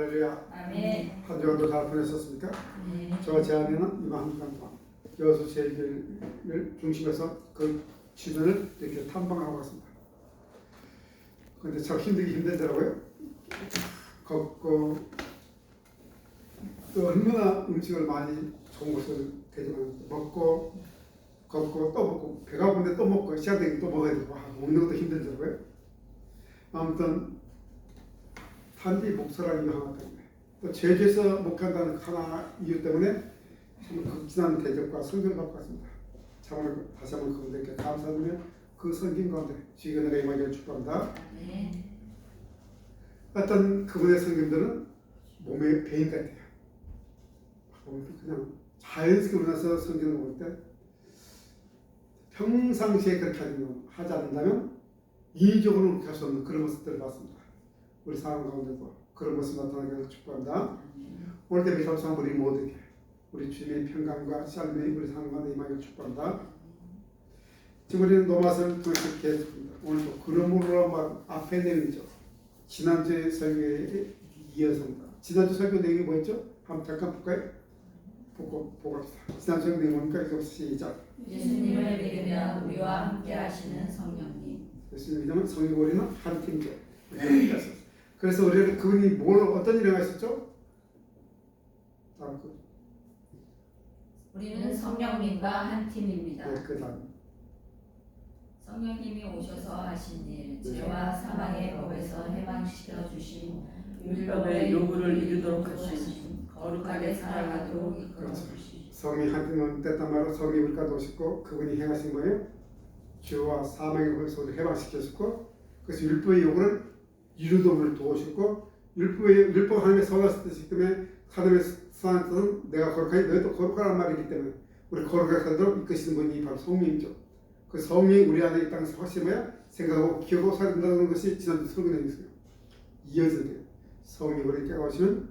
할렐루야. 아멘. 한 주간도 잘 보냈었습니까? 저와 제 아내는 이번 한 주간 동안 여수 제일교회를 중심해서 그 주변을 이렇게 탐방하고 왔습니다. 그런데 참 힘들더라고요. 걷고 또 얼마나 음식을 많이 좋은 것을 대접하는지 먹고 걷고 또 먹고 배가 고픈데 또 먹고 시간 되면 또 먹어야 되고 먹는 것도 힘들더라고요. 아무튼 단지 목사라는 이유 하나 때문에 또 제주에서 목한다는 하나 이유 때문에 참 극진한 대접과 성경을 받고 왔습니다. 참으로 다시 한번 그분들께 감사드리며 그 성경 가운데 주의 은혜가 임하기를 축복합니다. 어떤 그분의 성경들은 몸의 배인 같아요. 그냥 자연스럽게 우러나서 성경을 볼 때 평상시에 그렇게 하지 않는다면 인위적으로 그렇게 할 수 없는 그런 모습들을 봤습니다. 우리 상황 가운데도 그런 모습 나타나기를 축복합니다. 오늘 때 미사상 우리 모두에게 우리 주님의 평강과 삶의 우리 상황 가운데 임하기를 축복합니다. 지금 우리는 노마서를 통해서 계속합니다. 오늘도 그러므로 말 앞에 내용이죠. 지난주에 설교에 이어서입니다. 지난주 설교 내용이 뭐였죠? 한번 잠깐 볼까요? 보고 합시다. 지난주 설교 내용은 여기서 시작. 예수님을 믿으면 우리와 함께 하시는 성령님. 예수님을 믿으면 성령 우리는 한 팀이죠. 그래서 우리는 그분이 어떤 일을 하셨죠? 우리는 성령님과 한 팀입니다. 네, 그 다음. 성령님이 오셔서 하신 일, 죄와 사망의 법에서 해방시켜 주신 율법의 요구를 이루도록 하신 거룩하게 살아가도록 이끌어 그렇죠. 주시고 성이 한 팀은 됐단 말로 성이 우리 가운데 오셨고 그분이 행하신 거예요. 죄와 사망의 법에서 우리를 해방시켰고 그래서 율법의 요구를 이루도록 도우셨고 율법 하나님의 선하신 뜻이기 때문에 하나님의 선한 뜻은 내가 거룩하니 너희도 거룩하라는 말이기 때문에 우리 거룩하게 살도록 이끄시는 분이 바로 성령이죠. 그 성령이 우리 안에 이 땅에서 확실히 뭐야? 생각하고 기억하고 살아간다는 것이 지난주 설교 내용이었어요. 이어지게 성령이 우리 깨어오시면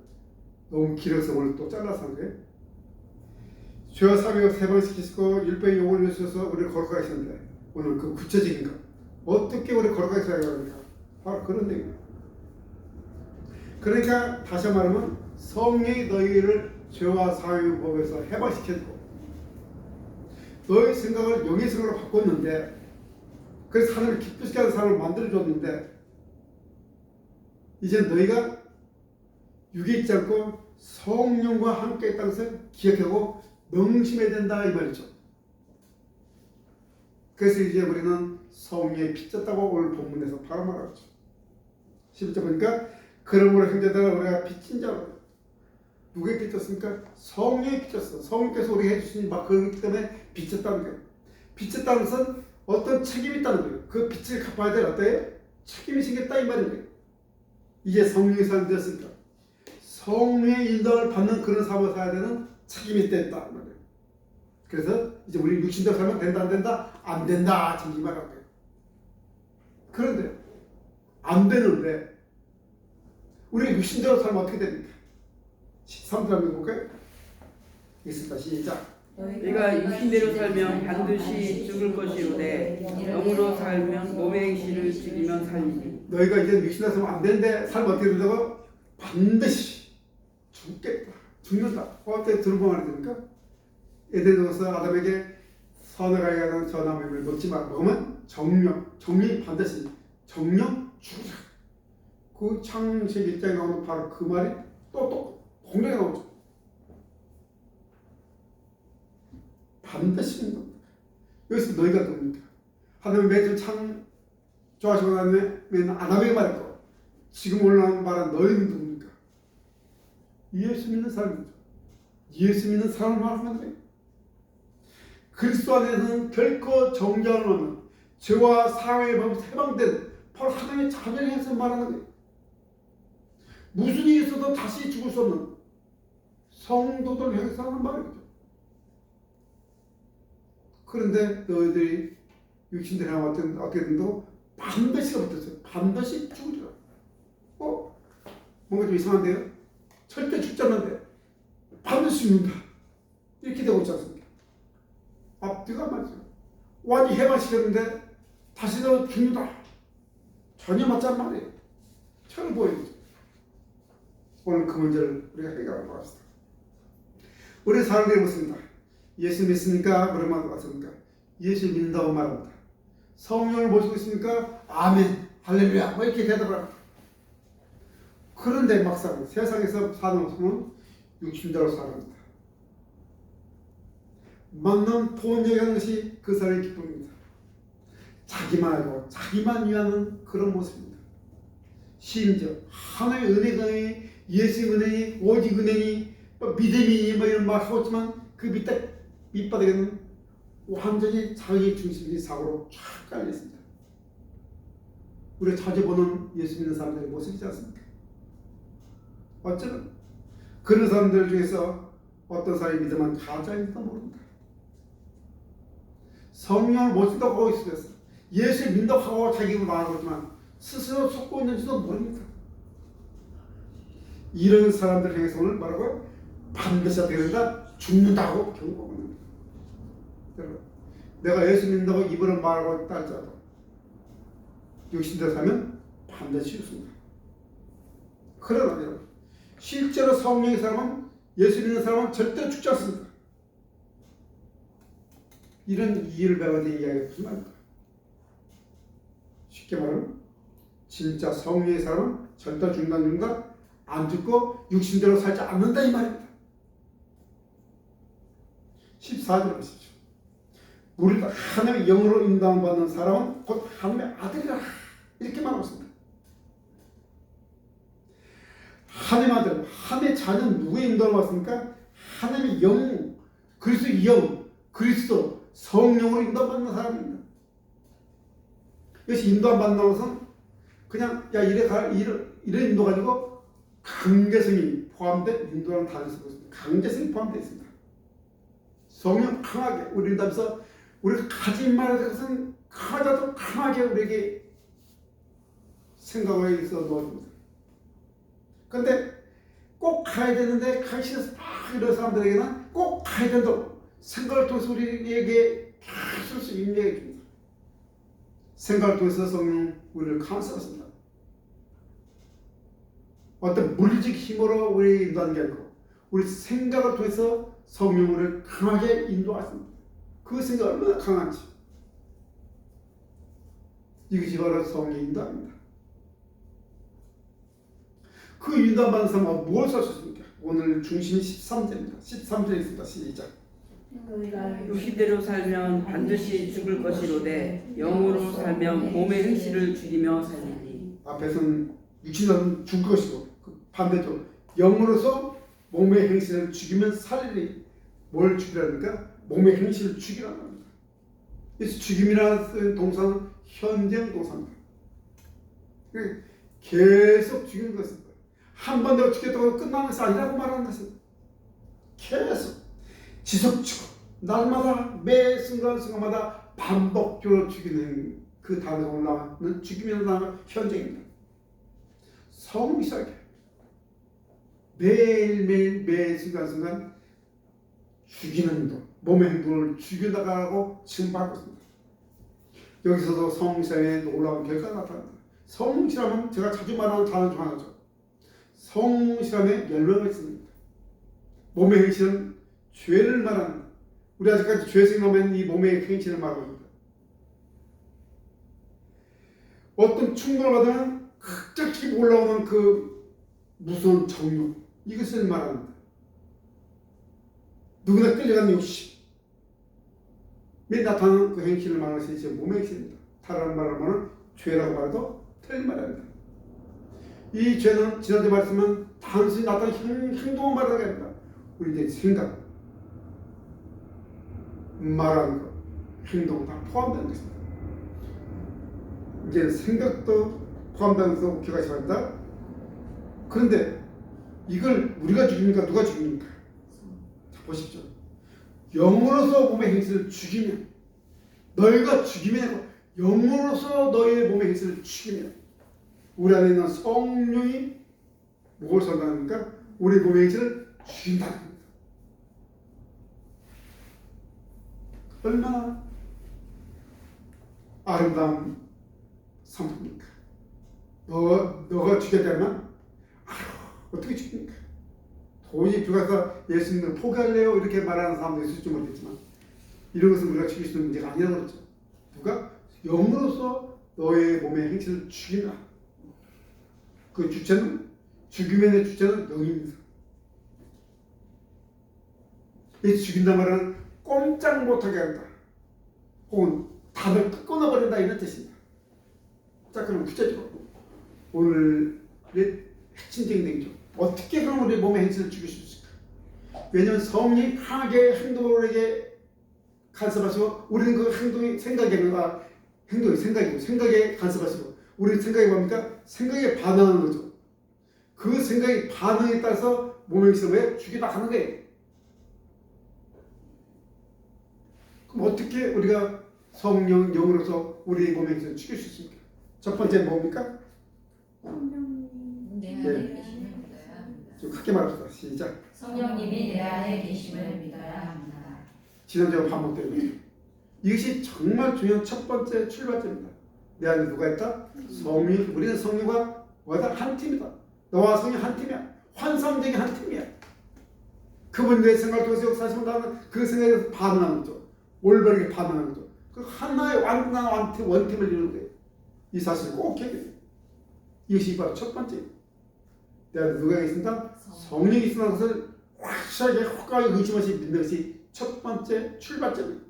너무 길어서 오늘 또 잘라서 한 거예요. 죄와 사망을 해방시키시고 율법의 요구를 주셔서 우리를 거룩하게 하시는데 오늘 그 구체적인 것 어떻게 우리 거룩하게 살아가야 합니까? 바로 그런 내용이에요. 그러니까 다시 말하면 성령이 너희를 죄와 사망의 법에서 해방시켜주고 너의 생각을 영의 생각으로 바꿨는데 그래서 하나님을 기쁘시게 하는 사람을 만들어줬는데 이제 너희가 육에 있지 않고 성령과 함께 있다는 것을 기억하고 명심해야 된다 이 말이죠. 그래서 이제 우리는 성령에 빚졌다고 오늘 본문에서 바로 말하죠. 11절 보니까 그러므로 형제들아 우리가 빚진 자로 누구에 빚졌습니까? 성령에 빚졌어. 성령께서 우리가 해주신 막 그렇기 때문에 빚졌다는 거예요. 빚졌다는 것은 어떤 책임이 있다는 거예요. 그 빚을 갚아야 될 어때요? 책임이 생겼다 이 말인 거예요. 이제 성령의 사람이 되었으니까 성령의 인도를 받는 그런 삶을 살아야 되는 책임이 있다 이 말이에요. 그래서 이제 우리 육신대로 살면 된다 안 된다? 안 된다 지금 이 말을 할 거예요. 그런데 안 되는데 우리가 육신대로 살면 어떻게 됩니까? 13절 한번 볼까요? 있습니다. 시작. 네가 육신대로 살면 반드시 죽을 것이오되 영으로 살면 몸의 행실을 지키면 살리니. 너희가 이제 육신대로 살면 안 되는데 살면 어떻게 된다고? 반드시 죽겠다. 죽는다. 어떻게 들어보면 안 됩니까? 에덴에서 아담에게 선악과에 관한 저 나무를 먹지 마. 먹으면 정령이 반드시 정령 죽으라. 그 창세기 1장에 나오는 바로 그 말이 또 공략에 나오죠. 반드시 죽는다. 여기서 너희가 누굽니까? 하나님 매주 창조하시고 나면 아담에게 말했고 지금 올라온 말은 너희는 누굽니까? 예수 믿는 사람이죠. 예수 믿는 사람을 말하는 거예요. 그리스도 안에서는 결코 정죄함을 얻는 죄와 사망의 법에서 해방된 바로 하나님의 자녀를 해서 말하는 거예요. 무슨 일이 있어도 다시 죽을 수 없는 성도들 향해서 하는 말이죠. 그런데 너희들이 육신들이 어떻게 된다고? 반드시가 붙었어요. 반드시 죽으리라. 뭔가 좀 이상한데요? 절대 죽지 않는데 반드시 죽는다. 이렇게 되고 있지 않습니까? 앞뒤가 맞죠. 완전히 해방시켰는데 다시도 죽는다. 전혀 맞지 않는 말이에요. 처음 보여주죠. 오늘 그 문제를 우리가 해결하도록 합시다. 우리 사람들이 묻습니다. 예수 믿습니까? 그러면 어떻습니까? 예수 믿는다고 말합니다. 성령을 모시고 있습니까? 아멘, 할렐루야, 뭐 이렇게 대답을 합니다. 그런데 막상 세상에서 사는 것은 육신대로 살아갑니다. 만남 돈 얘기하는 것이 그 사람의 기쁨입니다. 자기만 알고 자기만 위하는 그런 모습입니다. 심지어 하나의 은혜가 예수의 은혜니 오직 은혜니 믿음이니 뭐 이런 말 하고 있지만 그 밑바닥에는 완전히 자기 중심적인 사고로 쫙 깔려 있습니다. 우리가 자주 보는 예수 믿는 사람들의 모습이지 않습니까? 어쩌면 그런 사람들 중에서 어떤 사람이 믿으면 가짜인지도 모릅니다. 성령을 모신다고 하고 있어서 예수를 믿는다고 하고 자기 입으로 말하고 있지만 스스로 속고 있는지도 모릅니다. 이런 사람들 향해서 오늘 뭐라고? 반드시 어떻게 된다? 죽는다고 경고하는 겁니다. 여러분, 내가 예수 믿는다고 입으로 말하고 있다 할지라도 육신대로 살면 반드시 죽습니다. 그러나 여러분, 실제로 성령의 사람은 예수 믿는 사람은 절대 죽지 않습니다. 이런 이해를 배워야 이야기가 무슨 말입니까? 쉽게 말하면 진짜 성령의 사람은 절대 죽는다 안 죽고 육신대로 살지 않는다 이 말입니다. 14절 보십시오. 우리가 하나님의 영으로 인도받는 사람은 곧 하나님의 아들이라 이렇게 말하고 있습니다. 하나님의 아들, 하나님의 자녀는 누구의 인도를 받습니까? 하나님의 영, 그리스도의 영, 그리스도, 성령으로 인도받는 사람입니다. 이것이 인도 안 받는 것은 그냥 야 이런 인도 가지고 강제성이 포함된 인도라는 단어를 쓰고 있습니다. 강제성이 포함되어 있습니다. 성령 강하게 우리 인도하면서 우리가 가지 말아야 될 것은 가져도 강하게 우리에게 생각을 해서 넣어줍니다. 그런데 꼭 가야 되는데 가기 싫어서 막 이런 사람들에게는 꼭 가야 된다고 생각을 통해서 우리에게 계속 인내해 줍니다. 생각을 통해서 성령 우리를 감싸습니다. 어떤 물리적 힘으로 우리 인도하는 게 아니고 우리 생각을 통해서 성령 우리를 강하게 인도하십니다. 그 생각이 얼마나 강한지 이것이 바로 성령의 인도입니다. 그 인도받는 사람은 무엇을 할 수 있습니까? 오늘 중심이 13절입니다. 13절에 있습니다. 시작. 육신대로 살면 반드시 죽을 것이로되 영으로 살면 몸의 행실을 죽이며 살리니. 앞에서는 육신은 죽을 것이고 그 반대쪽 영으로서 몸의 행실을 죽이면 살리니. 뭘 죽이라니까? 몸의 행실을 죽이라는 겁니다. 그래서 죽임이라는 동사는 현재 동사입니다. 계속 죽이는 것입니다. 한 번 내가 죽였다고 끝나는 것이 아니라고 말하는 것입니다. 계속 지속적으로 날마다 매 순간순간마다 반복적으로 죽이는 그 단어가 올라가는 죽이면 나가는 현장입니다. 성실하게 매일매일 매 순간순간 죽이는 행동, 몸의 행동을 죽여나가라고 지금 받고 있습니다. 여기서도 성실함에 놀라운 결과가 나타납니다. 성실함은 제가 자주 말하는 단어 중 하나죠. 성실함에 열매가 있습니다. 몸의 행실은 죄를 말하는, 우리 아직까지 죄성이 남은 이 몸의 행실을 말하고 있습니다. 어떤 충동을 받으면 갑자기 올라오는 그 무서운 정욕, 이것을 말합니다. 누구나 끌려가는 욕심에 나타나는 그 행실을 말하는 것이 제 몸의 행실입니다. 다른 말로 하면 죄라고 말해도 틀린 말이 아닙니다. 이 죄는 지난주에 말했지만 단순히 나타나는 행동을 말하는 게 아닙니다. 우리 이제 생각, 말하는 것, 행동 다 포함되는 것입니다. 이제 생각도 포함되면서 기가 시작합니다. 그런데 이걸 우리가 죽입니까? 누가 죽입니까? 자, 보십시오. 영으로서 몸의 행실을 죽이면, 너희가 죽이면, 영으로서 너희의 몸의 행실을 죽이면, 우리 안에 있는 성령이 무엇을 선다합니까? 우리 몸의 행실을 죽인다는 겁니다. 얼마나 아름다운 상품입니까? 너가 죽였다면 어떻게 죽습니까? 도저히 들어가서 예수님을 포기할래요? 이렇게 말하는 사람도 있을지 모르겠지만 이런 것은 우리가 죽일 수 있는 문제가 아니라고 그랬죠. 누가? 영으로서 너의 몸의 행실을 죽이라. 그 주체는 죽임의 주체는 영입니다. 이 죽인다 말은 꼼짝 못하게 한다. 혹은 답을 끊어버린다 이런 뜻입니다. 자 그럼 구체적으로 오늘의 핵심적인 내용이죠. 어떻게 그럼 우리 몸의 행실을 죽일 수 있을까? 왜냐하면 성령이 강하게 행동을 우리에게 간섭하시고 우리는 그 행동이 생각이 아니라 행동이 생각이고 생각에 간섭하시고 우리 생각이 뭡니까? 생각에 반응하는 거죠. 그 생각의 반응에 따라서 몸의 행실을 죽이다 하는 거예요. 그럼 어떻게 우리가 성령 영으로서 우리의 몸의 행실을 죽일 수 있습니까? 첫 번째 뭡니까? 내 안에 계심을 믿어야 합니다. 좀 크게 말합시다. 시작. 성령님이 내 안에 계심을 믿어야 합니다. 지난주에 반복되는 거죠. 이것이 정말 중요한 첫 번째 출발점입니다. 내 안에 누가 있다? 성령. 우리는 성령과 뭐다? 한 팀이다. 너와 성령 한 팀이야. 환상적인 한 팀이야. 그분 내 생각을 통해서 역사하시면 나는 그 생각에 대해서 반응하는 거죠. 올바르게 반응하는 거죠. 그 하나의 완전한 원팀을 이루는 거예요. 이 사실을 꼭 기억해야 돼요. 이것이 바로 첫 번째. 내 안에 누가 있습니다? 성령이 있으나 그것을 확실하게 확고하게 의심 없이 믿는 것이 첫 번째 출발점입니다.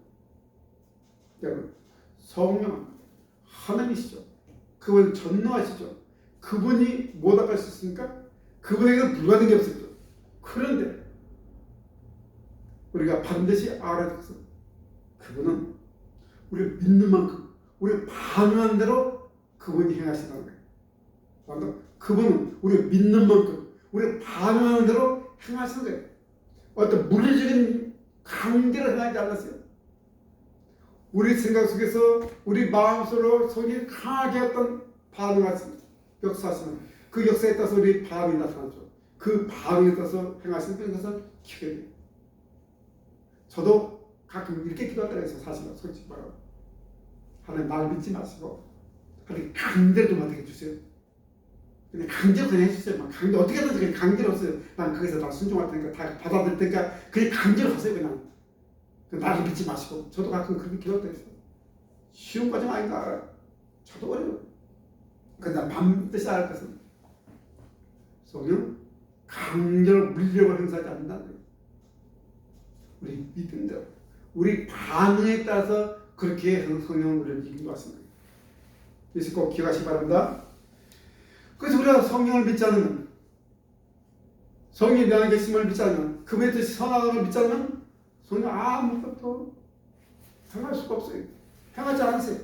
여러분, 성령 하나님이시죠. 그분 전능하시죠. 그분이 못 아까 수 있습니까? 그분에게는 불가능한 게 없습니다. 그런데 우리가 반드시 알아야 돼서 그분은 우리가 믿는 만큼 우리가 반응한 대로 그분이 행하신다는 거예요. 그분은 우리가 믿는 만큼 우리가 반응하는 대로 행하시는 거예요. 어떤 물리적인 강제로 행하지 않았어요. 우리 생각 속에서 우리 마음속으로 성령이 강하게 어떤 반응하시는 역사하시는 그 역사에 따라서 우리 반응이 나타나죠. 그 반응에 따라서 행하시는 것을 기억해야 돼요. 저도 가끔 이렇게 기도했다고 해서 사실은 솔직히 말하고 하나님 말 믿지 마시고 하나님 강제로 좀 어떻게 해주세요. 그냥 강제로 그냥 해주세요. 막 강제 어떻게 하든지 그냥 강제로 없어요. 난 거기서 다 순종할 테니까 다 받아들일 테니까 그냥 강제로 하세요. 그냥 나를 믿지 마시고. 저도 가끔 그렇게 기도했다고 했어요. 쉬운 과정 아닌가 알아요. 저도 어려워요. 근데 반드시 알 것은 성령 강제로 물력을 행사하지 않는다는 거예요. 우리 믿음대로 우리 반응에 따라서 그렇게 성령은 우리를 이긴 것 같습니다. 그래서 꼭 기억하시기 바랍니다. 그래서 우리가 성령을 믿지 않으면 성령이 내 안에 계심을 믿지 않으면 그분의 뜻이 선하다는 걸 믿지 않으면 성령 아무것도 행할 수가 없어요. 행하지 않으세요.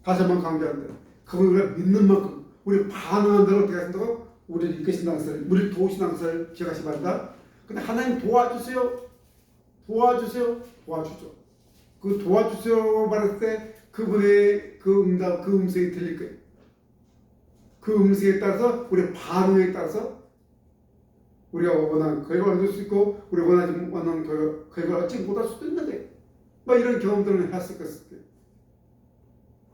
다시 한번 강조하는데 그분을 우리가 믿는 만큼 우리 반응한 대로 어떻게 하신다고? 우리를 이끄신다는 것을 우리를 도우신다는 것을 기억하시기 바랍니다. 근데 하나님 도와주세요. 도와주죠. 그 도와주세요 말할 때 그분의 그 응답, 그 음성이 들릴 거예요. 그 음성에 따라서 우리의 반응에 따라서 우리가 원하는 결과를 얻을 수 있고 우리가 원하는 결과를 얻지 못할 수도 있는데 막 이런 경험들을 했을 것같아요.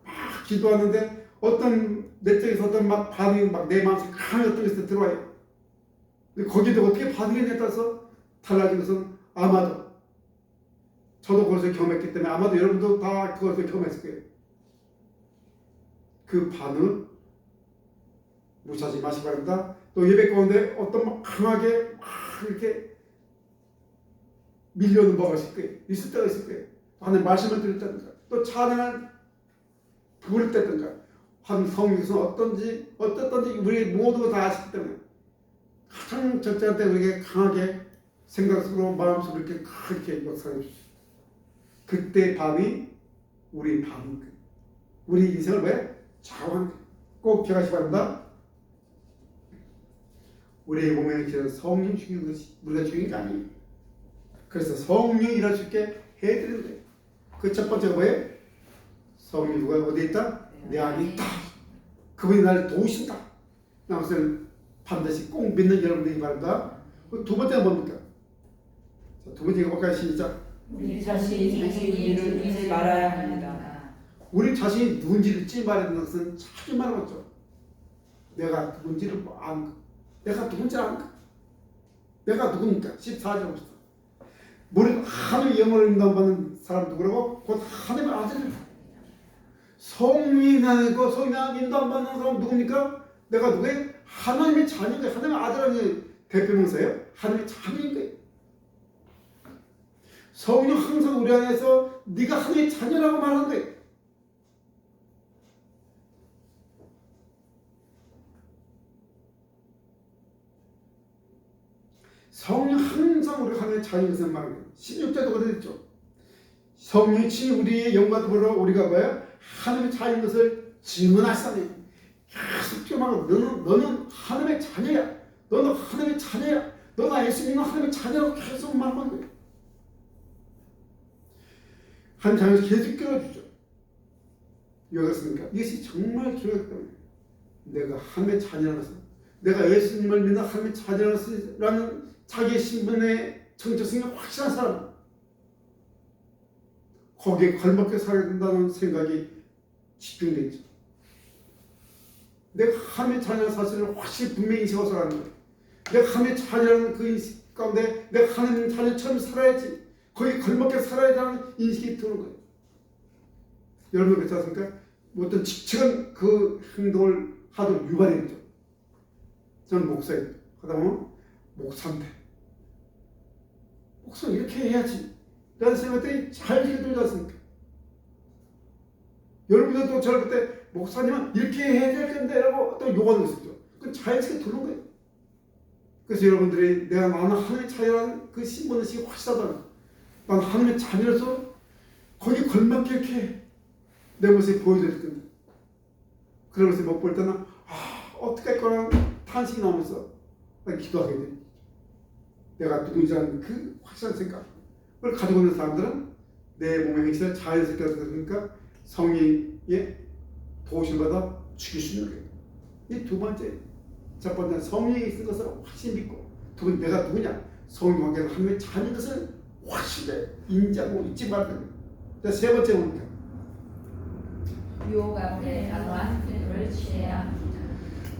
막 기도하는데 어떤 내적에서 어떤 막 반응이 막 내 마음속에 강한 어떤 것이 들어와요. 근데 거기도 어떻게 반응했냐에 따라서 달라진 것은 아마도 저도 그것을 경험했기 때문에 아마도 여러분도 다 그것을 경험했을 거예요. 그 반응은 무시하지 마시기 바랍니다. 또 예배 가운데 어떤 막 강하게 막 이렇게 밀려오는 바가 있을 거예요. 있을 때가 있을 거예요. 하나님 말씀을 들을 때든가 또 찬양을 부를 때든가 한 성령께서 어떤지 우리 모두 다 아시기 때문에 가장 적절할 때 우리에게 강하게 생각 속으로 마음속으로 이렇게 그렇게 역사해 주시죠. 그때 밤이 우리 밤인 거예요. 우리 인생을 왜? 좌우하는 거예요. 꼭 기억하시기 바랍니다. 우리의 몸에 계신 성령 죽이는 것이 우리가 죽이는 게 아니에요. 그래서 성령이 일할 수 있게 해드리는 거예요. 그 첫 번째가 뭐예요? 성령이 누가 어디에 있다? 내 안에 있다. 그분이 나를 도우신다. 그것을 반드시 꼭 믿는 여러분들이 바랍니다. 두 번째가 뭡니까? 자, 두 번째가 뭘까요? 시작. 우리 자신이 자신을 잊지 말아야 합니다. 우리 자신이 누군지를 잊지 말아야 되는 것은 자주 말하죠. 내가 누군지를 아는 것. 내가 누군지 아는가? 내가 누굽니까? 14절 봅시다. 모르고 하나님의 영을 인도받는 사람 누구라고? 곧 하나님의 아들이다. 성령이 나고 성령 인도 안 받는 사람 누굽니까? 내가 누구예요? 하나님의 자녀인 거예요. 하나님의 아들은 대표명사예요. 하나님의 자녀인 거예요. 성령 항상 우리 안에서 네가 하나님의 자녀라고 말하는 거예요. 성령 항상 우리가 하나님의 자녀인 것을 말하는 거예요. 16절도 그랬죠. 성령이 친히 우리의 영광을 보러 우리가 뭐야? 하나님의 자녀인 것을 증언하시다니. 계속ပြော말하고 너는 하나님의 자녀야. 너는 하나님의 자녀야. 너는 예수 믿는 하나님의 자녀라고 계속 말하는 거예요. 한 자녀에서 계속 끌어주죠. 왜 그렇습니까? 이것이 정말 중요하기 때문에 내가 하나님의 자녀라서 내가 예수님을 믿는 하나님의 자녀라는 자기의 신분의 정체성이 확실한 사람 거기에 걸맞게 살아야 된다는 생각이 집중되죠. 내가 하나님의 자녀라는 사실을 확실히 분명히 인식하고 살아가는 거예요. 내가 하나님의 자녀라는 그 인식 가운데 내가 하나님의 자녀처럼 살아야지 거기에 걸맞게 살아야지라는 인식이 드는 거예요. 여러분 그렇지 않습니까? 어떤 직책은 그 행동을 하도록 유발이 되죠. 저는 목사예요. 하다 보면 목사인데 목사는 이렇게 해야지 라는 생각들이 잘 들지 않습니까? 여러분들도 저를 그때 목사님은 이렇게 해야 될 텐데 라고 또 요구하는 것이죠. 그건 자연스럽게 들는 거예요. 그래서 여러분들이 내가 나는 하나님의 자녀라는 그 신분의식이 확실하다면 난 하나님의 자녀로서 거기 걸맞게 이렇게 내 모습이 보여줄 텐데 그런 모습을 못 볼 때는 어떻게 할 거라는 탄식이 나오면서 기도하게 돼. 내가 누군지 아는 그 확실한 생각을 가지고 있는 사람들은 내 몸의 행실을 자연스럽게 하니까 성령의 도우심을 받아 죽일 수 있는 거예요. 이 두 번째, 첫 번째는 성령이 있는 것을 확실히 믿고 두 번째 내가 누구냐? 성령 관계는 하나님의 자녀인 것을 확실히 인지하고 잊지 말아야 됩니다. 세 번째 뭡니까? 유혹 앞에 단호한 태도를 취해야 합니다.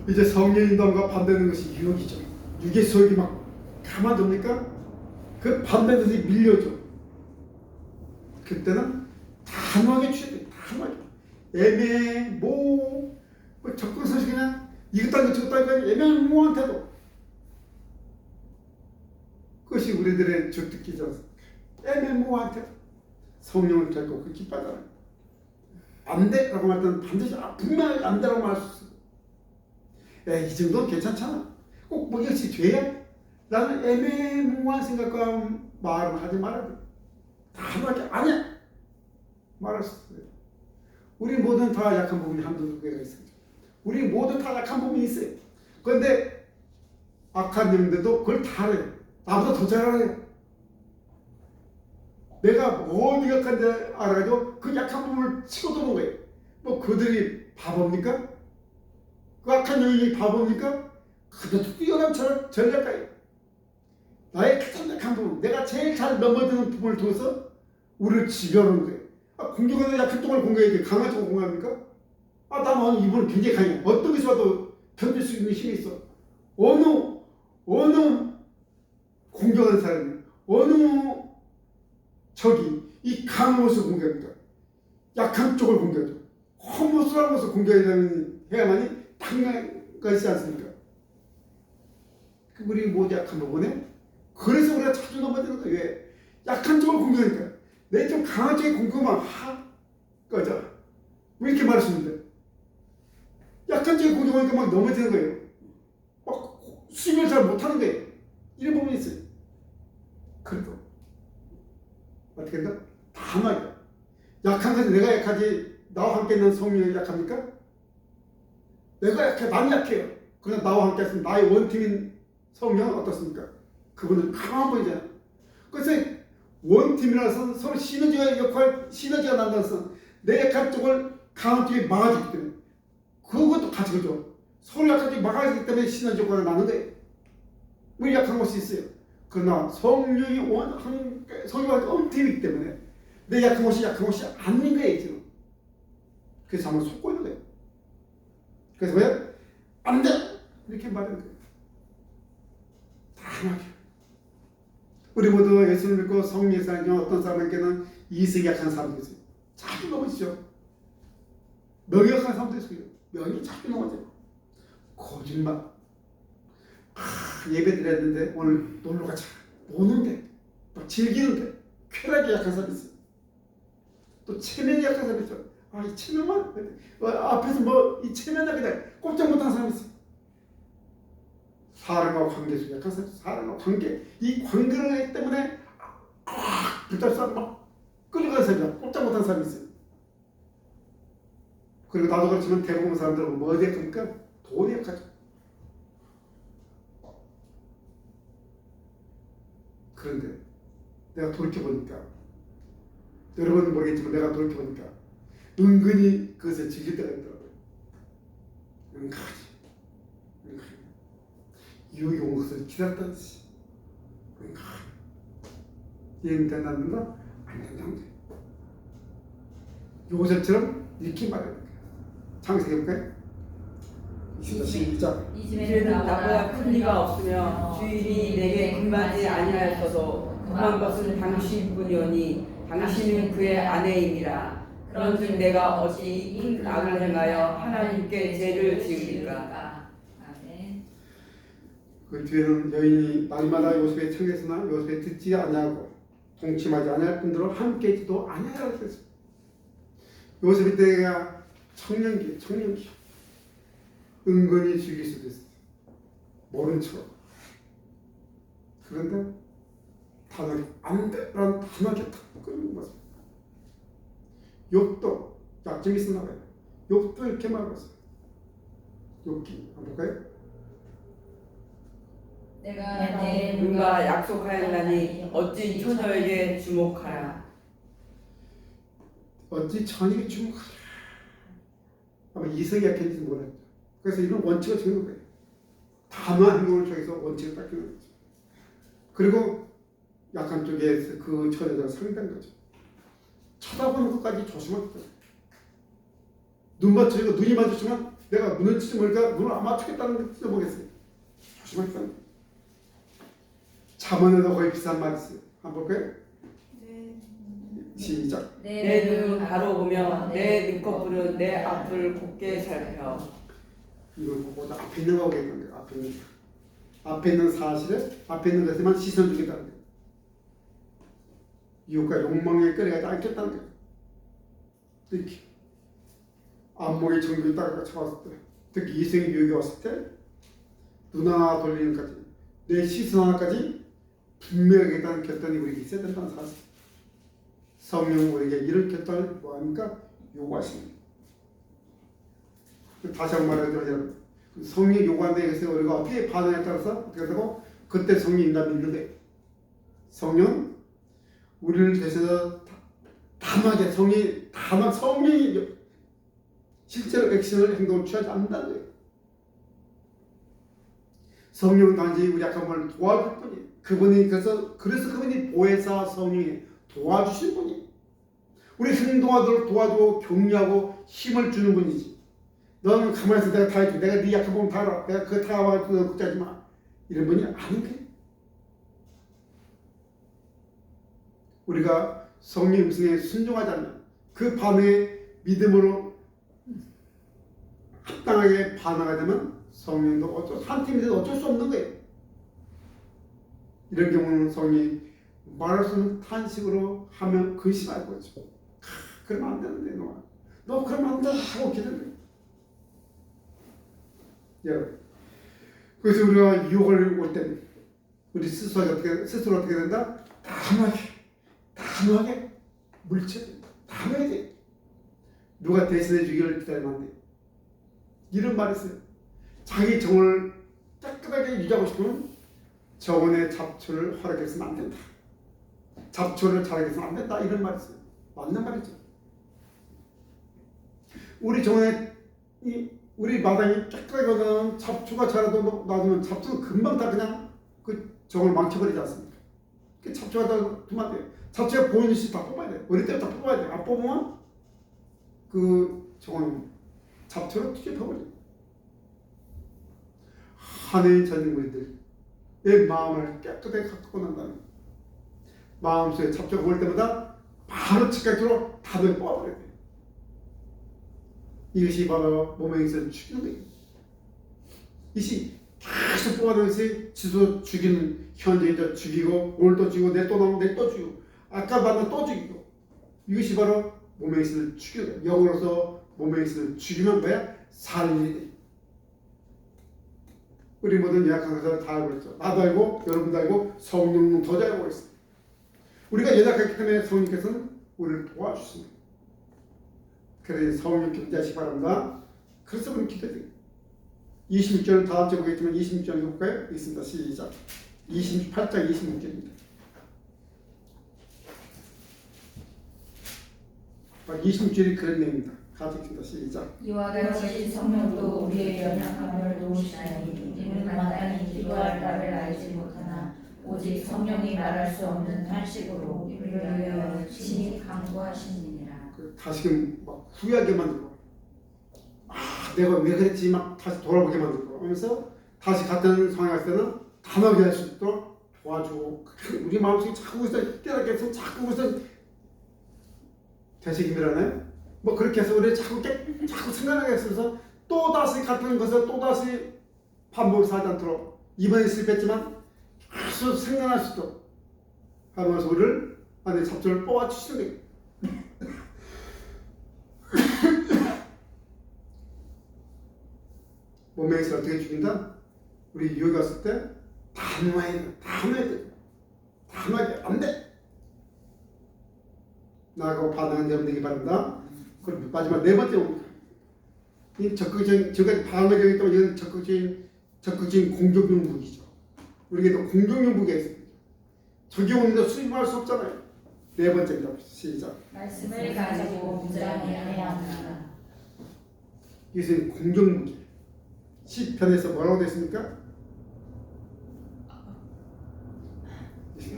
이제 성령 인도함과 반대되는 것이 유혹이죠. 육의 소욕이 막 가만둡니까? 그 반대되는 것이 밀려죠. 그때는 단호하게 취해야 돼요. 단호하게. 애매모 접근서시 그냥 이것도 아니고 저것도 아니고 애매모호한 태도. 그것이 우리들의 주특기지 않습니까? 애매모호한 태도. 성령을 잡고 그 기뻐하잖아요. 안 돼! 라고 할 때는 반드시 분명히 안 되라고 말할 수 있어요. 이 정도는 괜찮잖아. 꼭 뭐 이것이 죄야? 라는 애매모호한 생각과 말을 하지 말아야 돼. 단호하게 아니야! 말할 수 있어요. 우리 모두는 다 약한 부분이 한두 개가 있어요. 우리 모두 다 약한 부분이 있어요. 그런데 악한 영들도 그걸 다 알아요. 나보다 더 잘 알아요. 내가 어디 약한지 알아가지고 그 약한 부분을 치고 도는 거예요. 뭐 그들이 바보입니까? 그 악한 영이 바보입니까? 그들도 뛰어난 전략가예요. 나의 가장 약한 부분, 내가 제일 잘 넘어지는 부분을 통해서 우리를 지배하는 거예요. 공격하는 약한 쪽을 공격해야지 강한 쪽을 공격합니까? 나는 이분은 굉장히 강해. 어떤 것이 와도 견딜 수 있는 힘이 있어. 어느 공격하는 사람이 어느 적이 이 강한 것을 공격합니까? 약한 쪽을 공격하죠. 헛모습한 것을 공격해야만이 당연한 것이지 않습니까? 우리 모두 약한 부분에 그래서 우리가 자주 넘어지는 거예요. 왜? 약한 쪽을 공격하니까 내 좀 강한 쪽에 공격하면 꺼져. 왜 이렇게 말하시는데? 약한 쪽에 공격하니까 막 넘어지는 거예요. 막 수행을 잘 못하는 거예요. 이런 부분이 있어요. 그래도 어떻게 된다? 단호하게. 약한 것은 내가 약하지 나와 함께 있는 성령이 약합니까? 내가 약해, 난 약해요. 그러나 나와 함께 있으면 나의 원팀인 성령은 어떻습니까? 그분은 강한 분이잖아요. 그래서 원팀이라서 서로 시너지가 난다는 것은 내 약한 쪽을 강한 쪽이 막아주기 때문에 그것도 같이 그죠. 서로 약한 쪽이 막아주기 때문에 시너지 효과가 나는 거예요. 우리 약한 것이 있어요. 그러나 성령이 원팀이기 때문에 내 약한 것이 아닌 거예요 지금. 그래서 한번 속고 있는 거예요. 그래서 왜? 안 돼! 이렇게 말하는 거예요. 단호하게. 우리 모두 예수를 믿고 성령의 사랑이 어떤 사람에게는 이성이 약한 사람도 있어요. 자주 넘어지죠. 명역한 사람도 있어요. 명이 자주 넘어져요. 거짓말. 예배 드렸는데 오늘 놀러 가자. 노는데 또 즐기는데 쾌락이 약한 사람이 있어요. 또 체면이 약한 사람이 있죠. 이 체면만 앞에서 뭐 이 체면하게 돼 꼼짝 못하는 사람이 있어요. 사람과 관계 속에 약한 사람, 사람과 관계, 이 관계를 때문에 붙잡서 막 끌려가는 사람이야. 꼼짝 못하는 사람이 있어요. 그리고 나도 그렇지만 대부분 사람들은 뭐에 약합니까? 돈에 약하죠. 그런데 내가 돌이켜보니까, 여러분은 모르겠지만 내가 돌이켜보니까 은근히 그것에 질릴 때가 있더라고요. 은근히 유혹이 온 것을 기다렸다지. 이해는 된다는가? 안 된다는 거예요. 요셉처럼 이렇게 말해야 돼요. 창세해볼까요? 시작. 이 이제는 집에는 나보다 큰 이가 없으며 주인이 내게 금하지 아니하였어도 금한 것은 당신뿐이오니 당신은 그의 아내임이라. 그런즉 내가 어찌 큰 악을 행하여 하나님께 죄를 지으리까. 아멘. 그 뒤에는 여인이 날마다 요셉의 청에서나 요셉의 듣지 아니하고 동침하지 아니할 뿐더러 함께 있지도 아니하라 그랬어요. 요셉이 때가 청년기 은근히 즐길 수도 있어요. 모른 척. 그런데 단호하게 안 돼! 라는 단호하게 탁 끊는 거죠. 욥도 약점이 있었나 봐요. 욥도 이렇게 말하고 있어요. 욥기 한번 볼까요? 내가 내 누가 약속하였나니 어찌 처녀에게 주목하라. 어찌 처녀에게 주목하라. 아마 이성이 약했는지 모르겠죠. 그래서 이런 원칙을 적는 거예요. 단호한 행동을 통해서 원칙을 딱 적는 거죠. 그리고 약한 쪽에 그 처녀가 상대한 거죠. 쳐다보는 것까지 조심할 거예요. 눈 맞추고 눈이 마주치면 내가 눈을 치지 모르니까 눈을 안 맞추겠다는 걸 찢어보겠어요. 조심할 거예요. 잠언에도 거의 비슷한 말이 있어요. 한번 볼까요? 시작. 내 눈은 바로 보며 내 눈꺼풀은 내 앞을 곱게 살펴. 이걸 보고 앞에 있는 거하고 얘기하는 거예요. 앞에 있는 사실에 앞에 있는 것에만 시선 주겠다는 거예요. 유혹과 욕망에 끌려가지 않겠다는 거예요. 이렇게 안목의 정교에 따라 쳐왔을 때, 특히 이성의 유혹이 왔을 때 눈 하나 돌리는 까지 내 시선 하나까지 분명하겠다는 결단이 우리에게 있어야 된다는 사실. 성령은 우리에게 이런 결단을 뭐합니까? 요구하십니다. 다시 한번 말해드리면 성령 요구하는 데 있어서 우리가 어떻게 반응에 따라서 어떻게 되고 그때 성령인가 믿는 거예요. 성령 우리를 대해서 담하게 성령이 실제로 액션을 행동을 취하지 않는다는 거예요. 성령은 단지 우리 약한 걸 도와줄 뿐이에요. 그래서 그분이 보혜사 성령이 도와주신 분이에요. 우리 행동하도록 도와주고 격려하고 힘을 주는 분이지. 너는 가만히 있어. 내가 다 해줄게. 내가 네 약한 부분 다 알아. 내가 그거 다 와가지고 걱정하지 마. 이런 분이 아닌 거예요. 우리가 성령 음성에 순종하자면 그 반응에 믿음으로 합당하게 반응하자면 성령도 한 팀이 돼도 어쩔 수 없는 거예요. 이런 경우는 성령이 말할 수 없는 탄식으로 하면 근심할 거죠. 그러면 안 되는데 너 그러면 안 돼 하고 기다려. 여러분, 그래서 우리가 유혹을 올 때는 우리 스스로 어떻게 된다? 단호하게 물쳐 단호해야 돼. 누가 대신해 주기를 기다리면 안 돼. 이런 말이 있어요. 자기 정을 깨끗하게 유지하고 싶으면 정원의 잡초를 허락해서는 안 된다. 잡초를 자라게서는 안 된다. 이런 말이 있어요. 맞는 말이죠. 우리 정원에 우리 마당이 깨끗하게 잡초가 자라도 놔두면 잡초는 금방 다 그냥 그 정을 망쳐버리지 않습니까? 그 잡초가 다 두면 안 돼요. 잡초가 보이는 시 다 뽑아야 돼요. 어릴 때부터 뽑아야 돼요. 안 뽑으면 그 정원 잡초로 뒤집어버려요. 하늘의 전능물들 내 마음을 깨끗하게 갖고 난다는 거예요. 마음속에 잡초가 올 때마다 바로 즉각적으로 답을 뽑아버려야 돼요. 이것이 바로 몸에 있어 죽이는 거예요. 이것이 계속 뽑아내는 것이 지도 죽이는 현재이자 죽이고 오늘 또 죽이고 내일 또 나오면 내일 또 죽이고 아까 만나 또 죽이고 이것이 바로 몸에 있을 죽이는 거예요. 영으로서 몸에 있을 죽이면 뭐야? 살인이 돼. 우리 모든 연약한 것을 다 알고 있죠. 나도 알고 여러분도 알고 성령은 더 잘 알고 있어요. 우리가 연약하기 때문에 성령께서는 우리를 도와주십니다. 그래서 성령 기도하시기 바랍니다. 그래서 우리는 기도해야 돼요. 26절은 다음 주에 보겠지만 26절 읽어볼까요? 있습니다. 시작. 28장 26절입니다. 26절이 그런 내용입니다. 같이 읽습니다. 시작. 이와 같이 성령도 우리의 연약함을 도우시나니 이는 마땅히 기도할 바를 알지 못하나 오직 성령이 말할 수 없는 탄식으로 우리를 위하여 친히 간구하시느니라. 다시금 막 후회하게 만들고 내가 왜 그랬지 막 다시 돌아보게 만들고 하면서 다시 같은 상황에 갔을 때는 단호하게 할 수 있도록 도와주고 우리 마음속에 자꾸 있어 깨닫게 해서 자꾸 무슨 되새김이라나요? 뭐 그렇게 해서 우리 자꾸 생각나게 해서 또 다시 같은 것을 또 다시 반복해서 하지 않도록 이번에 실패했지만 계속 생각날 수 있도록 하면서 우리를 안에 잡초를 뽑아주시는 거예요. 몸에 있어 어떻게 죽인다? 우리 유혹 갔을 때 단호해야 돼. 단호하게 안 돼. 나하고 반응한 여러분 되기 바랍니다. 그럼 마지막 네 번째 옵니다. 이 적극적인 지금까지 반응하기 때문에 이건 적극적인 공격용 무기죠. 우리에게도 공격용 무기가 있습니다. 적이 오는데 수입할 수 없잖아요. 네 번째입니다. 시작. 말씀을 가지고 무장해야 합니다. 이것은 공격 무기. 시편에서 뭐라고 됐습니까?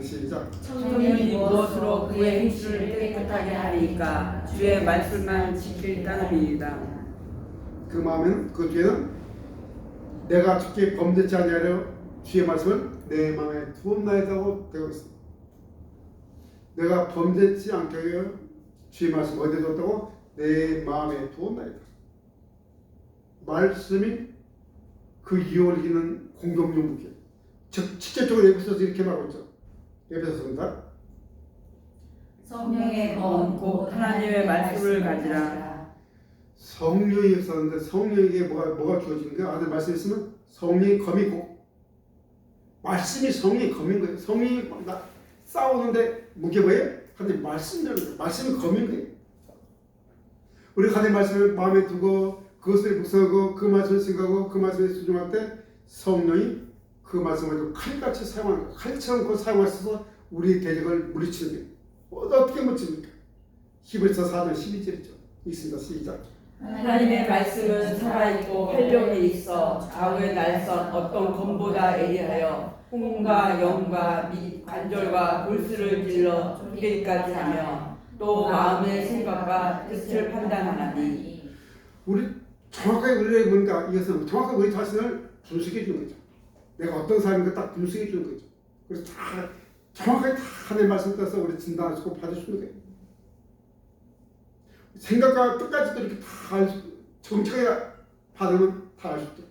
시작. 청년이 무엇으로 그의 행실을 깨끗하게 하리까 주의 말씀만 지킬 따름이니이다. 그 마음에는 그 뒤에는 내가 주께 범죄치 아니하려 주의 말씀을 내 마음에 두었나이다고 되어 있습니다. 내가 범죄치 않게 하여 주의 말씀 어디에 두었다고? 내 마음에 두었나이다. 말씀이 그 유혹을 이기는 공격용 무기. 즉 직접적으로 에베소서 이렇게 말하고 있죠. 에베소서입니다. 성령의 검 곧 하나님의 말씀을 가지라. 성령이 있었는데 성령에게 뭐가 주어지는가? 안에 말씀이 있으면 성령의 검이고 말씀이 성령의 검인 거예요. 성령이 싸우는데 무게 뭐예요? 하나님 말씀대로 말씀이 검인 거예요. 우리가 하나님 말씀을 마음에 두고 그것을 묵상하고 그 말씀을 생각하고 그 말씀에 순종할 때 성령이 그 말씀을 칼같이 사용하는 거예요. 칼처럼 그 사용하셔서 우리의 대적을 물리치는 거예요. 어떻게 물리칩니까? 히브리서 4장 12절이죠. 있습니다. 시작. 하나님의 말씀은 살아있고 활력이 있어 좌우의 날선 어떤 검보다 예리하여 혼과 영과 및 관절과 골수를 찔러 쪼개기까지 하며 또 마음의 생각과 뜻을 판단하나니. 우리 정확하게 우리의 뭔가 이것은 정확하게 우리 자신을 분석해 주는 거죠. 내가 어떤 사람인가 딱 분석해 주는 거죠. 그래서 다 정확하게 다 하나님의 말씀 따라서 우리 진단하시고 받으시는 거예요. 생각과 끝까지도 이렇게 다 알 수, 정확하게 받으면 다 알 수 있도록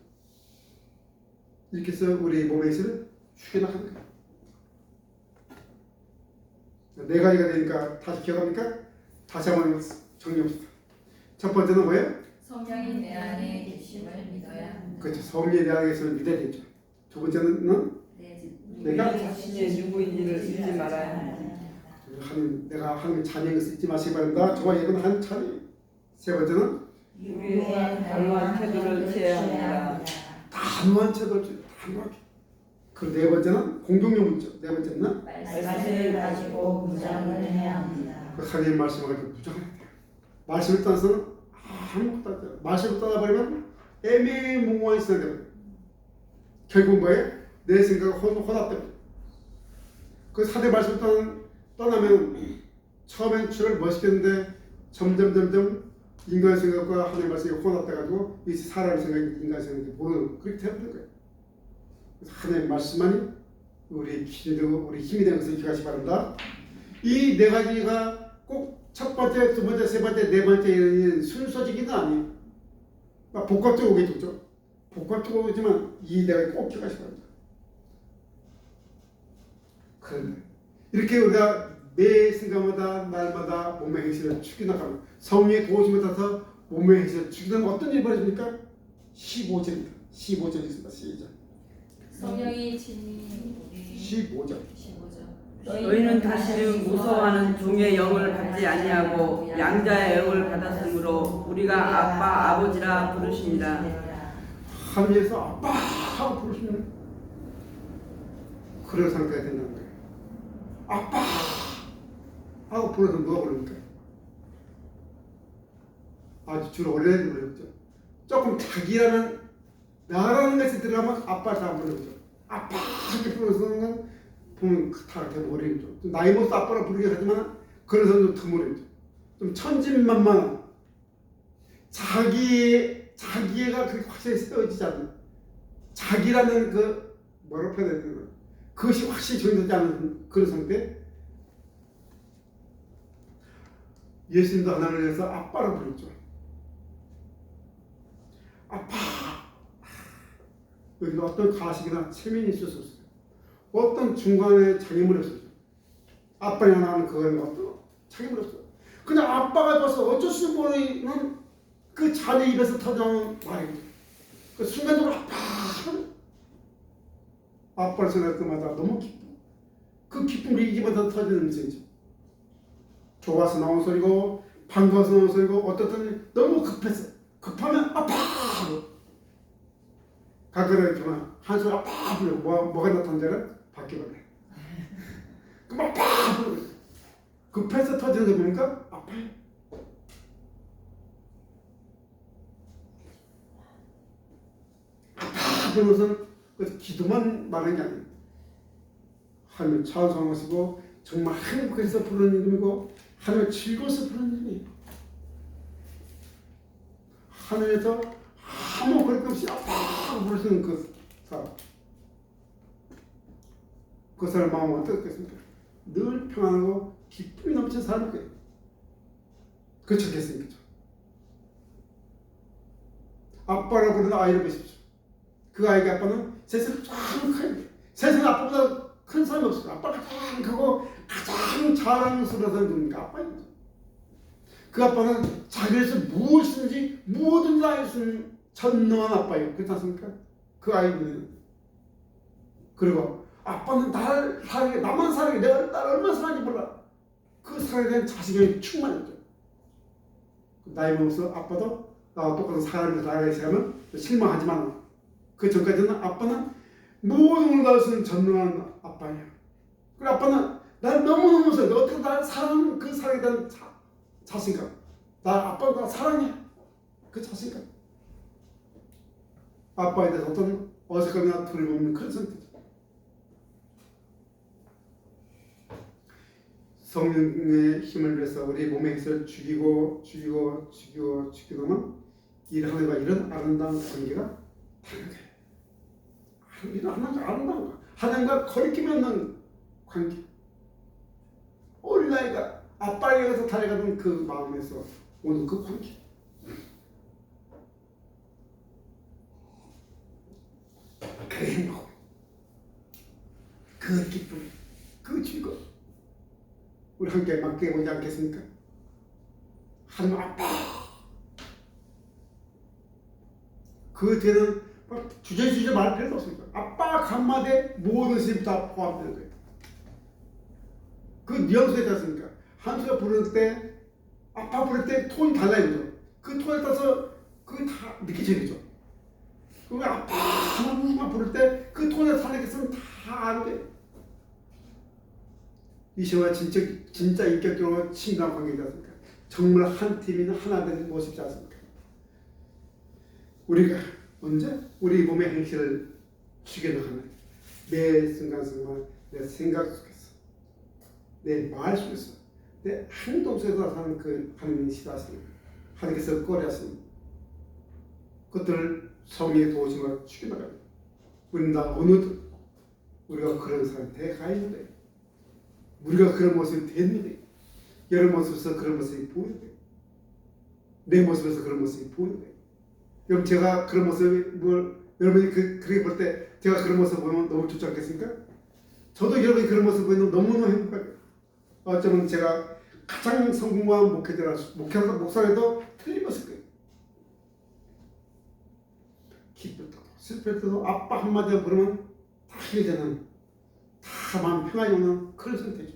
이렇게 해서 우리 몸에 있을 죽여나가는 거예요. 네 가지가 되니까 다시 기억합니까? 다시 한번 정리합시다. 첫 번째는 뭐예요? 성령이 내 안에 계심을 믿어야 합니다. 그렇죠. 성령이 내 안에 계심을 믿어야 되죠. 두 번째는 내가 자신이 누구인지를 잊지 말아야 합니다. 내가 하나님 자녀인 것을 잊지 마시기 바랍니다. 정말 이건 한 자녀. 세 번째는 유리한 단호한 태도를 취해야 합니다. 단호한 태도를 단호하게. 그 네 번째는 공동용 문제. 네 번째는 말씀을 가지고 무장을 해야 합니다. 그 하나님 말씀을 가지고 무장을 해야 돼요. 말씀을 떠나서는 아무것도 안 돼요. 말씀을 떠나버리면 애매모호한 있어야 돼요. 결국 뭐예요? 내 생각은 혼합됩니다. 그 사대 말씀을 떠나면 처음엔 주를 멋있겠는데 점점 인간의 생각과 하나님의 말씀이 혼합돼가지고 이 사람의 생각이 인간의 생각이 모르는 그렇게 되어버린 거예요. 그래서 하나님의 말씀만이 우리 기준되고 우리 힘이 되는 것을 기억하시기 바랍니다. 이 네 가지가 꼭 첫 번째, 두 번째, 세 번째, 네 번째 순서지기는 아니에요. 복합적으로 오겠죠. 복합적으로 오지만 이 네 가지 꼭 기억하시기 바랍니다. 그런데 이렇게 우리가 매 순간마다 날마다 몸의 행실을 축이나가면 성령의 도우심을 따라서 몸의 행실을 축이나면 어떤 일이 벌어집니까? 15절입니다. 15절 있습니다. 시작. 성령이 진이 15절. 15절. 너희는 다시는 무서워하는 종의 영을 받지 아니하고 양자의 영을 받았으므로 우리가 아빠 아버지라 부르십니다. 하늘에서 아빠 하고 부르시면 그런 상태가 된다는 거예요. 아빠 하고 불러서 누가 부릅니까? 아주 주로 어린애들 부르죠. 조금 자기라는 나라는 것이 들어가면 아빠 다 부르죠. 아빠 이렇게 부르서는 보면 다 대머리죠. 나이 먹어서 아빠라 부르긴 하지만 그런 사람도 드물죠. 좀 천진만만한 자기애가 그렇게 확실히 세워지지 않는 자기라는 그 뭐라고 해야 되나 그것이 확실히 정해지지 않은 그런 상태. 예수님도 하나님을 위해서 아빠라 부르죠. 아빠. 여기도 어떤 가식이나 체면이 있을 수 없어요. 어떤 중간에 장애물이 없어요. 아빠가 나는 그거는 어떤 장애물이 없어요. 그냥 아빠가 돼서 어쩔 수 모르는 그 자녀 입에서 터져나오는 말이죠. 그 순간적으로 아빠를 생각할 때마다 너무 기뻐. 그 기쁨이 이 집에서 터지는 음성이죠. 좋아서 나온 소리고 반가워서 나온 소리고 어떤 때는 너무 급해서 급하면 아빠 가끔은 정말 한 소리 아빠 부르고 뭐가 나타난 데는 바뀌어버려. 그럼 아빠 부르고 급해서 터지는 거 보니까 아빠. 아빠 부르는 것은 그 기도만 말하는 게 아니에요. 하나님을 찬송하시고 정말 행복해서 부르는 이름이고 하나님을 즐거워서 부르는 이름이에요. 하늘에서 아무 그럴 것 없이 아빠 부르시는 그 사람. 그 사람 마음은 어떻겠습니까? 늘 평안하고 기쁨이 넘치는 사람일 거예요. 그렇겠습니까? 아빠라고 부르는 아이를 보십시오. 그 아이의 아빠는 세상에 쫙 커요. 세상에 아빠보다 큰 사람이 없어요. 아빠가 가장 크고 가장 자랑스러운 사람이 누굽니까? 아빠입니다. 그 아빠는 자기에서 무엇이든지 무엇든지 할 수 있는 전능한 아빠예요. 그렇지 않습니까? 그 아이는. 그리고 아빠는 나를 사랑해, 나만 사랑해, 내가 나를 얼마나 사랑하는지 몰라. 그 사랑에 대한 자신감이 충만했죠. 나이 먹어서 아빠도 나와 똑같은 사람을 살아가기 시작하면 실망하지만 그 전까지는 아빠는 모든 걸 다 할 수 있는 전능한 아빠예요. 그리고 아빠는 나를 너무너무 사랑해. 어떻게 나를 사랑하는 그 사랑에 대한 자신감. 아빠가 나 사랑해. 그 자신감. 아빠에 대해서 어떤 어색함이나 두려움이 큰 상태죠. 성령의 힘을 위해서 우리 몸의 힘을 죽이고만 이 하나님과 이런 아름다운 관계가 다른 거예요. 이런 아름다운 거. 하나님과 거리낌이 없는 관계. 어린아이가 아빠에게서 달려가는 그 마음에서 오는 그 관계. 그 행복, 그 기쁨, 그 즐거움. 우리 함께 맡겨보지 않겠습니까? 하나님 아빠. 그 뒤에는 주저주저 말할 필요도 없습니다. 아빠 간마대 모든 것이 다 포함되는 거예요. 그 뉘앙스에 닿습니까? 한수가 부를 때 아빠 부를 때 톤이 달라요. 그 톤에 따라서 그게 다 느껴지죠. 그리고 아빠 하나님만 부를 때 그 톤에 살아있으면 다 아는 거예요. 이 시와 진짜 인격적으로 친밀한 관계이지 않습니까? 정말 한 팀이나 하나 되는 모습이지 않습니까? 우리가 언제 우리 몸의 행실을 죽여나가는 매 순간순간 내 생각 속에서 내 말 속에서 내 행동 속에서 사는 그 하나님이 시도하시는 하나님께서 꺼려하시는 그것들을 성령의 도우심으로 죽여나가는 우리는 다 우리가 그런 삶이 돼가야 돼. 우리가 그런 모습이 됐는데 여러 모습에서 그런 모습이 보이는데 내 모습에서 그런 모습이 보이는데 여러분 제가 그런 모습을 여러분이 그렇게 볼 때 제가 그런 모습 보면 너무 좋지 않겠습니까? 저도 여러분이 그런 모습 보면 너무너무 행복해요. 어쩌면 제가 가장 성공한 목사라도 틀림없을 거예요. 기쁠 때도 슬플 때도 아빠 한마디 부르면 다 해결되는 다 마음 평안이 오는 그런 상태죠.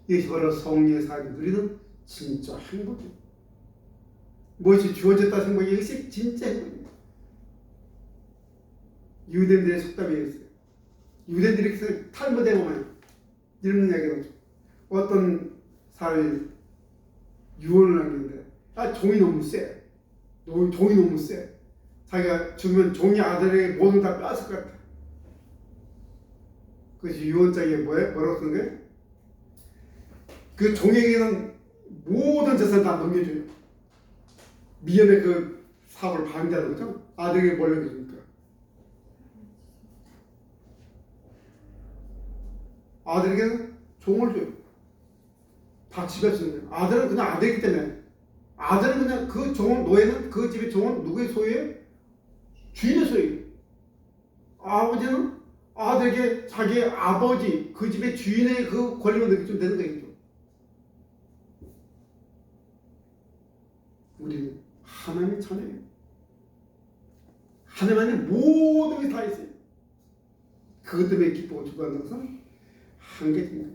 이것이 바로 성령의 삶이 누리는 진짜 행복이에요. 무엇이 주어졌다 생각이 이것이 진짜 행복입니다. 유대인들의 속담이 있어요. 유대인들이 탈무드에 보면 이런 이야기를 하죠. 어떤 사람이 유언을 남겼는데 종이 너무 세. 종이 너무 세. 자기가 죽으면 종이 아들에게 모든 다 뺏을 것 같아. 그것이 유언장에 뭐라고 쓰는 거예요? 그 종에게는 모든 재산 다 넘겨줘요. 미연의 그 사업을 방해하는 거죠. 아들에게 뭘 넘겨주니까. 아들에게는 종을 줘요. 다 집에 쓰는 거예요. 아들은 그냥 아들이기 때문에 아들은 그냥 그 종은 노예는 그 집의 종은 누구의 소유예요? 주인의 소유예요. 아버지는 아들에게 자기의 아버지 그 집의 주인의 그 권리만 느끼면 되는 거겠죠. 우리는 하나님의 자녀예요. 하나님의 모든 게 다 있어요. 그것 때문에 기쁘고 기뻐하는 것은 한계인 거예요.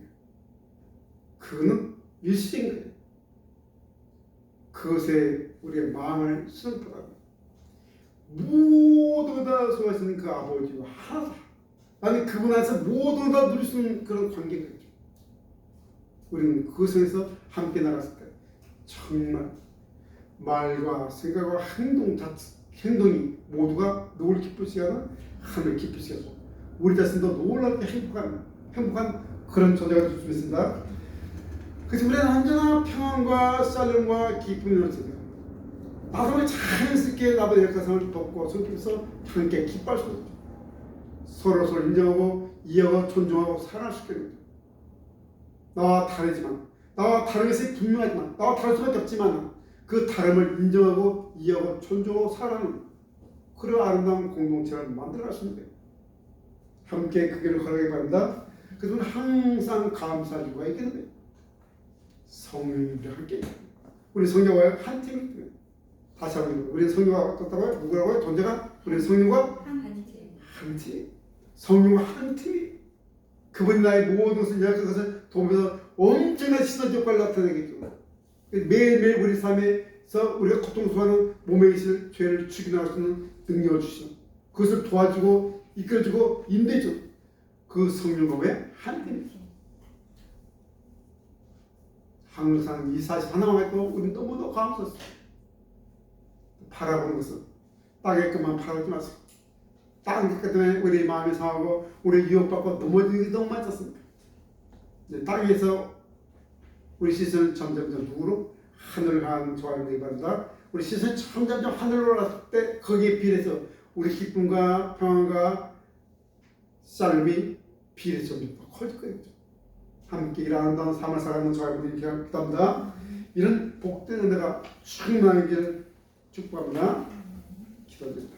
그거는 일시적인 거예요. 그것에 우리의 마음을 쓰는다고 모두 다 소화할 수 있는 그 아버지와 하나 나는 그분 안에서 모두 다 누릴 수 있는 그런 관계가 있죠. 우리는 그 속에서 함께 나갔을 때 정말 말과 생각과 행동이 모두가 누구를 기쁘시게 하는 하나님을 기쁘시게 하죠. 우리 자신도 놀랍게 행복한 그런 존재가 될 수 있습니다. 그래서 우리는 언제나 평안과 샬롬과 기쁨을 얻습니다. 나도 자연스럽게 나보다 역한 사람을 돕고 섬기면서 함께 기뻐할 수 있죠. 서로 인정하고 이해하고 존중하고 사랑할 수 있게 됩니다. 나와 다르지만 나와 다른 것이 분명하지만 나와 다를 수밖에 없지만 그 다름을 인정하고 이해하고 존중하고 사랑하는 그런 아름다운 공동체를 만들어갈 수 있는 거예요. 함께 그 길을 걸어가기 바랍니다. 그래서 우리는 항상 감사할 이유가 있겠는데 성령님과 함께 우리 성령과 한 팀이기 때문에 다시 한번 우리 성령과 어떻다고요? 누구라고요? 존재가 우리 성령과 한 팀. 성령과 한 팀이 그분이 나의 모든 것을 이야기한 것을 도우면서 엄청난 시선 효과를 나타내겠죠. 매일매일 우리 삶에서 우리가 고통스러워하는 몸의 이슬 죄를 죽여나갈 수 있는 능력을 주시는 그것을 도와주고 이끌어주고 인도해주는 그 성령과 한 팀이죠. 항상 이 사실 하나만 해도 우리는 너무너무 감사했어요. 바라보는 것은 땅의 것만 바라보지 마세요. 땅의 것 때문에 우리 마음이 상하고 우리 유혹받고 넘어지는 게 너무 많았습니다. 이제 땅에서 우리 시선은 점점 누구로? 하늘을 향한 조화를 되기 바랍니다. 우리 시선이 점점 하늘로 올랐을 때 거기에 비례해서 우리 기쁨과 평안과 샬롬이 비례해서 점점 더 커질 거예요. 함께 일하는 삶을 살아가는 저희들이 기도합니다. 이런 복된 은혜가 충만하기를 축복합니다. 기도드립니다.